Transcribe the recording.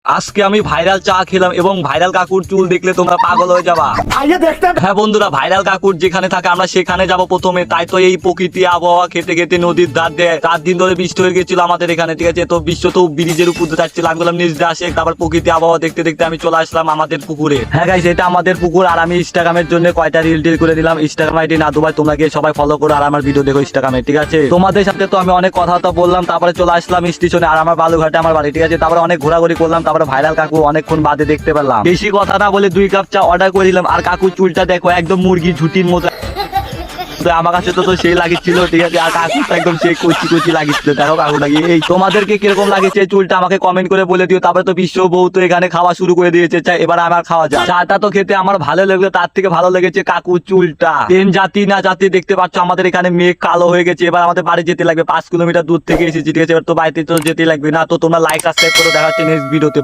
আজকে আমি ভাইরাল চা খেলাম এবং ভাইরাল কাকুর চুল দেখলে তোমরা পাগল হয়ে যাবা। হ্যাঁ বন্ধুরা, ভাইরাল কাকুর যেখানে থাকে আমরা সেখানে যাব প্রথমে। তাই তো এই প্রকৃতি আবহাওয়া খেতে খেতে নদীর ধার দিয়ে 4 দিন ধরে বৃষ্টি হয়ে গেছিল আমাদের এখানে, ঠিক আছে। তো বৃষ্টি তো ব্রিজের উপর দিয়ে যাচ্ছিল, আমি বললাম নিচ দিয়ে আসে, তারপর প্রকৃতি আবহাওয়া দেখতে দেখতে আমি চলে আসলাম আমাদের পুকুরে। হ্যাঁ গাইস, এটা আমাদের পুকুর। আর আমি ইনস্টাগ্রামের জন্য কয়টা রিল টিল করে দিলাম। ইনস্টাগ্রাম আইডি না দুবাই, তোমরা গিয়ে সবাই ফলো করো আর আমার ভিডিও দেখো ইনস্টাগ্রামে, ঠিক আছে। তোমাদের সাথে তো আমি অনেক কথাবার্তা বললাম, তারপরে চলে আসলাম স্টেশনে। আর আমার বালুঘাটে আমার বাড়ি, ঠিক আছে। তারপরে অনেক ঘোরাঘুরি করলাম, তারপরে ভাইরাল কাকু অনেকক্ষণ বাদে দেখতে পেলাম। বেশি কথা না বলে 2 কাপ চা অর্ডার করে দিলাম। আর কাকুর চুলটা দেখো, একদম মুরগি ঝুটির মতো। আমার কাছে তো সেই লাগিছিল, ঠিক আছে। আর কাকু একদম সেই কচি কচি লাগিছিল। দেখো কাকু লাগিয়ে এই তোমাদেরকে কিরকম লাগেছে চুলটা আমাকে কমেন্ট করে বলে দিও। তারপরে তো বিশ্ব বউ তো এখানে খাওয়া শুরু করে দিয়েছে চা, এবার আমার খাওয়া যায়। চাটা তো খেতে আমার ভালো লাগলো, তার থেকে ভালো লেগেছে কাকুর চুলটা। ট্রেন জাতি না জাতি দেখতে পাচ্ছ আমাদের এখানে মেঘ কালো হয়ে গেছে। এবার আমাদের বাড়ি যেতে লাগবে, 5 কিলোমিটার দূর থেকে এসেছি, ঠিক আছে। এবার তো বাড়িতে তো যেতে লাগবে না। তো তোমরা লাইক সাবস্ক্রাইব করে দেখা হচ্ছে নেক্সট ভিডিওতে।